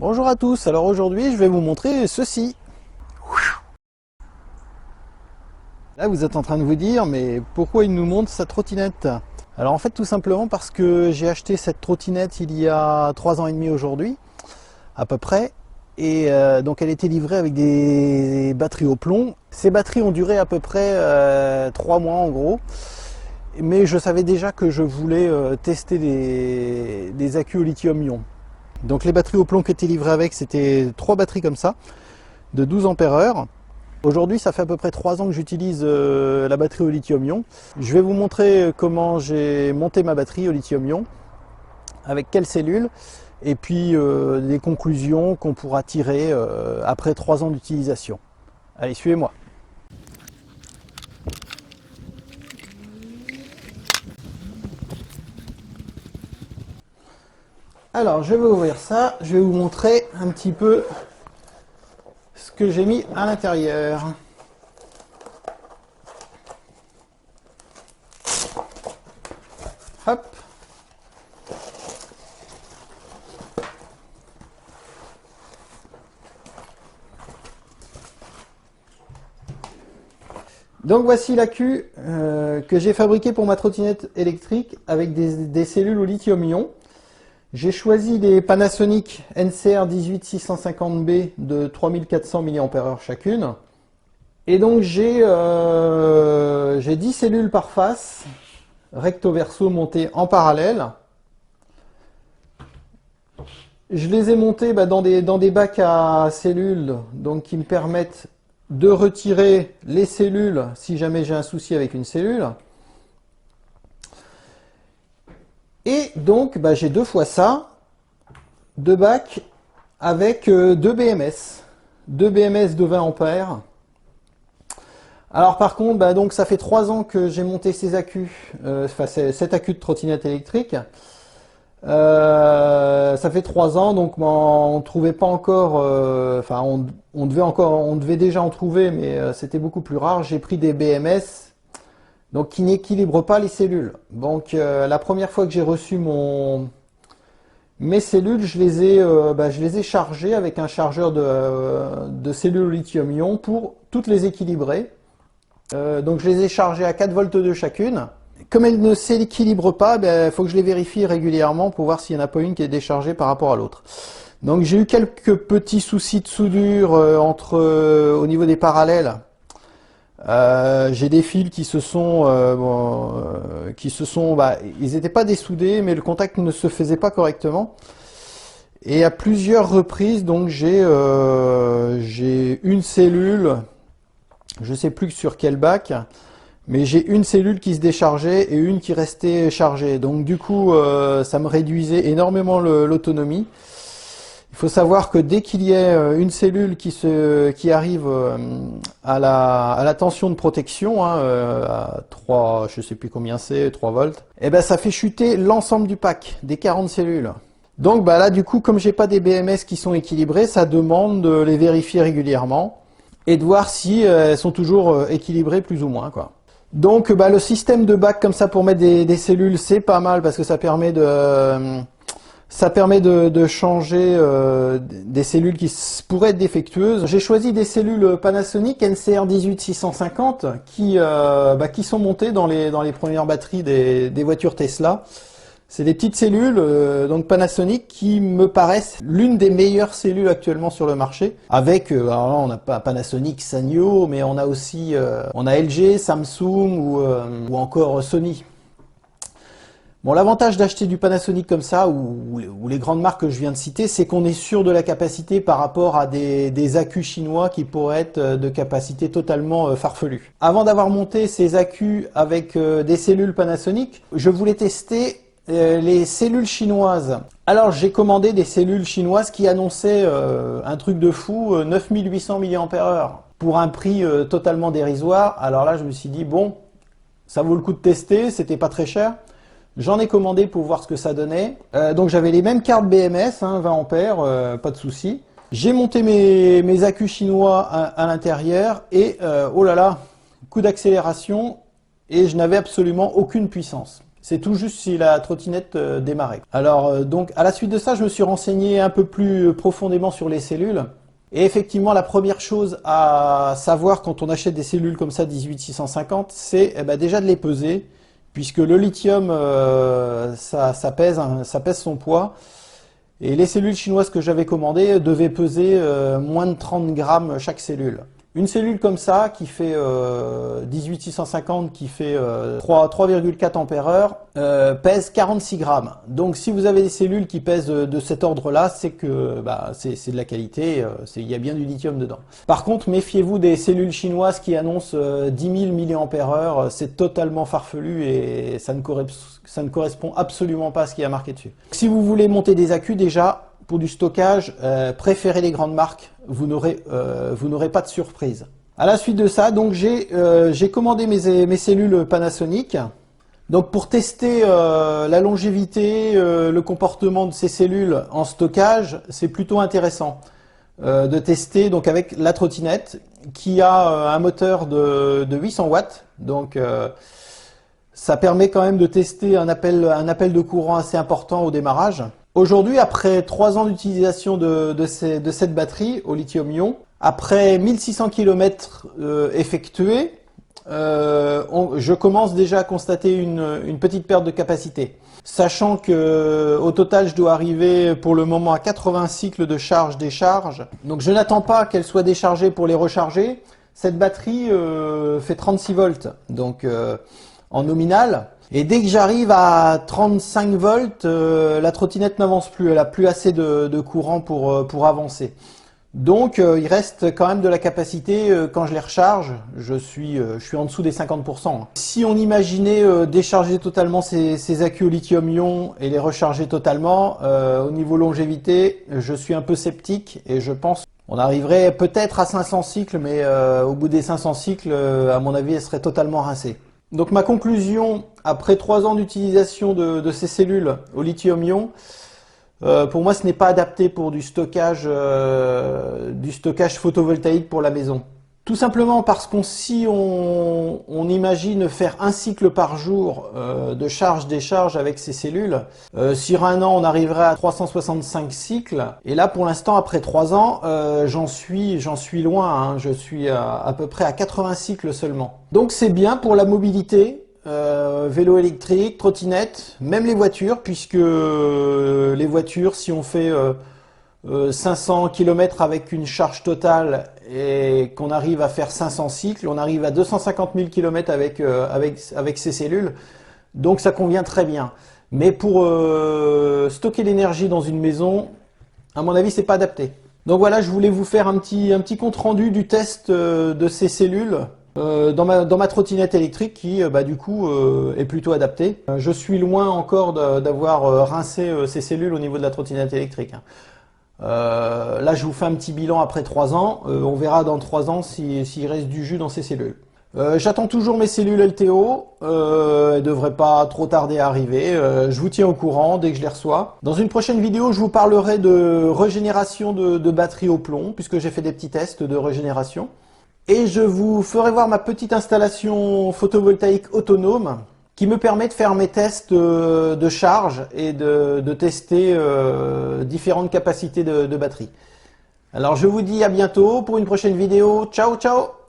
Bonjour à tous, alors aujourd'hui je vais vous montrer ceci. Là vous êtes en train de vous dire, mais pourquoi il nous montre sa trottinette? Alors en fait tout simplement parce que j'ai acheté cette trottinette il y a 3 ans et demi aujourd'hui, à peu près. Et donc elle était livrée avec des batteries au plomb. Ces batteries ont duré à peu près 3 mois en gros. Mais je savais déjà que je voulais tester des accus au lithium-ion. Donc les batteries au plomb qui étaient livrées avec, c'était 3 batteries comme ça, de 12 ampères-heure. Aujourd'hui, ça fait à peu près 3 ans que j'utilise la batterie au lithium-ion. Je vais vous montrer comment j'ai monté ma batterie au lithium-ion, avec quelles cellules, et puis les conclusions qu'on pourra tirer après 3 ans d'utilisation. Allez, suivez-moi. Alors, je vais ouvrir ça, je vais vous montrer un petit peu ce que j'ai mis à l'intérieur. Hop. Donc voici l'accu que j'ai fabriqué pour ma trottinette électrique avec des cellules au lithium-ion. J'ai choisi des Panasonic NCR 18650B de 3400 mAh chacune. Et donc j'ai 10 cellules par face, recto verso montées en parallèle. Je les ai montées dans des bacs à cellules donc, qui me permettent de retirer les cellules si jamais j'ai un souci avec une cellule. Et donc j'ai 2 fois ça, 2 bacs avec 2 BMS. 2 BMS de 20 ampères. Alors par contre, donc ça fait 3 ans que j'ai monté ces accus, cet accu de trottinette électrique. Ça fait 3 ans, donc on trouvait pas encore, on devait déjà en trouver, mais c'était beaucoup plus rare. J'ai pris des BMS, donc qui n'équilibrent pas les cellules. Donc la première fois que j'ai reçu mes cellules, je les ai chargées avec un chargeur de cellules au lithium-ion pour toutes les équilibrer. Donc je les ai chargées à 4 volts de chacune. Comme elles ne s'équilibrent pas, il faut que je les vérifie régulièrement pour voir s'il n'y en a pas une qui est déchargée par rapport à l'autre. Donc j'ai eu quelques petits soucis de soudure au niveau des parallèles. J'ai des fils qui ils n'étaient pas dessoudés, mais le contact ne se faisait pas correctement. Et à plusieurs reprises, donc j'ai une cellule, je sais plus sur quel bac, mais j'ai une cellule qui se déchargeait et une qui restait chargée. Donc du coup, ça me réduisait énormément l'autonomie. Il faut savoir que dès qu'il y a une cellule qui arrive à la tension de protection, à 3, je sais plus combien c'est, 3 volts, et ça fait chuter l'ensemble du pack des 40 cellules. Donc là, du coup, comme j'ai pas des BMS qui sont équilibrés, ça demande de les vérifier régulièrement et de voir si elles sont toujours équilibrées plus ou moins, quoi. Donc le système de bac comme ça pour mettre des cellules, c'est pas mal parce que ça permet de changer des cellules qui pourraient être défectueuses. J'ai choisi des cellules Panasonic NCR 18650 qui sont montées dans les premières batteries des voitures Tesla. C'est des petites cellules donc Panasonic qui me paraissent l'une des meilleures cellules actuellement sur le marché. Avec, alors là on n'a pas Panasonic, Sanyo, mais on a aussi on a LG, Samsung ou encore Sony. Bon, l'avantage d'acheter du Panasonic comme ça, ou les grandes marques que je viens de citer, c'est qu'on est sûr de la capacité par rapport à des accus chinois qui pourraient être de capacité totalement farfelue. Avant d'avoir monté ces accus avec des cellules Panasonic, je voulais tester les cellules chinoises. Alors j'ai commandé des cellules chinoises qui annonçaient un truc de fou, 9800 mAh pour un prix totalement dérisoire. Alors là je me suis dit bon, ça vaut le coup de tester, c'était pas très cher. J'en ai commandé pour voir ce que ça donnait. Donc j'avais les mêmes cartes BMS, 20 ampères, pas de souci. J'ai monté mes accus chinois à l'intérieur et oh là là, coup d'accélération et je n'avais absolument aucune puissance. C'est tout juste si la trottinette démarrait. Alors donc à la suite de ça, je me suis renseigné un peu plus profondément sur les cellules. Et effectivement, la première chose à savoir quand on achète des cellules comme ça 18650, c'est déjà de les peser, puisque le lithium, ça pèse, hein, ça pèse son poids. Et les cellules chinoises que j'avais commandées devaient peser moins de 30 grammes chaque cellule. Une cellule comme ça, qui fait 18650, qui fait 3,4 ampères-heure, pèse 46 grammes. Donc si vous avez des cellules qui pèsent de cet ordre-là, c'est que c'est de la qualité, il y a bien du lithium dedans. Par contre, méfiez-vous des cellules chinoises qui annoncent 10 000 mAh, c'est totalement farfelu et ça ne correspond absolument pas à ce qui est marqué dessus. Si vous voulez monter des accus, déjà, pour du stockage, préférez les grandes marques, vous n'aurez pas de surprise. À la suite de ça, donc j'ai commandé mes cellules Panasonic. Donc pour tester la longévité, le comportement de ces cellules en stockage, c'est plutôt intéressant de tester donc avec la trottinette qui a un moteur de 800 watts. Donc ça permet quand même de tester un appel de courant assez important au démarrage. Aujourd'hui, après 3 ans d'utilisation de cette batterie au lithium-ion, après 1600 km effectués, je commence déjà à constater une petite perte de capacité. Sachant que au total, je dois arriver pour le moment à 80 cycles de charge-décharge. Donc je n'attends pas qu'elle soit déchargée pour les recharger. Cette batterie fait 36 volts, donc en nominal. Et dès que j'arrive à 35 volts, la trottinette n'avance plus. Elle a plus assez de courant pour avancer. Donc il reste quand même de la capacité quand je les recharge. Je suis en dessous des 50%. Si on imaginait décharger totalement ces accus au lithium-ion et les recharger totalement, au niveau longévité, je suis un peu sceptique et je pense qu'on arriverait peut-être à 500 cycles, mais au bout des 500 cycles, à mon avis, elle serait totalement rincée. Donc ma conclusion, après 3 ans d'utilisation de ces cellules au lithium-ion, pour moi ce n'est pas adapté pour du stockage photovoltaïque pour la maison. Tout simplement parce que si on imagine faire un cycle par jour de charge-décharge avec ces cellules, sur un an on arriverait à 365 cycles. Et là pour l'instant après 3 ans, j'en suis loin, hein, je suis à peu près à 80 cycles seulement. Donc c'est bien pour la mobilité, vélo électrique, trottinette, même les voitures, puisque les voitures si on fait 500 km avec une charge totale et qu'on arrive à faire 500 cycles, on arrive à 250 000 km avec ces cellules, donc ça convient très bien. Mais pour stocker l'énergie dans une maison, à mon avis, c'est pas adapté. Donc voilà, je voulais vous faire un petit compte rendu du test de ces cellules dans ma trottinette électrique qui du coup est plutôt adaptée. Je suis loin encore d'avoir rincé ces cellules au niveau de la trottinette électrique. Là je vous fais un petit bilan après 3 ans, on verra dans 3 ans s'il reste du jus dans ces cellules. J'attends toujours mes cellules LTO, elles devraient pas trop tarder à arriver, je vous tiens au courant dès que je les reçois. Dans une prochaine vidéo je vous parlerai de régénération de batterie au plomb, puisque j'ai fait des petits tests de régénération. Et je vous ferai voir ma petite installation photovoltaïque autonome qui me permet de faire mes tests de charge et de tester différentes capacités de batterie. Alors je vous dis à bientôt pour une prochaine vidéo. Ciao ciao!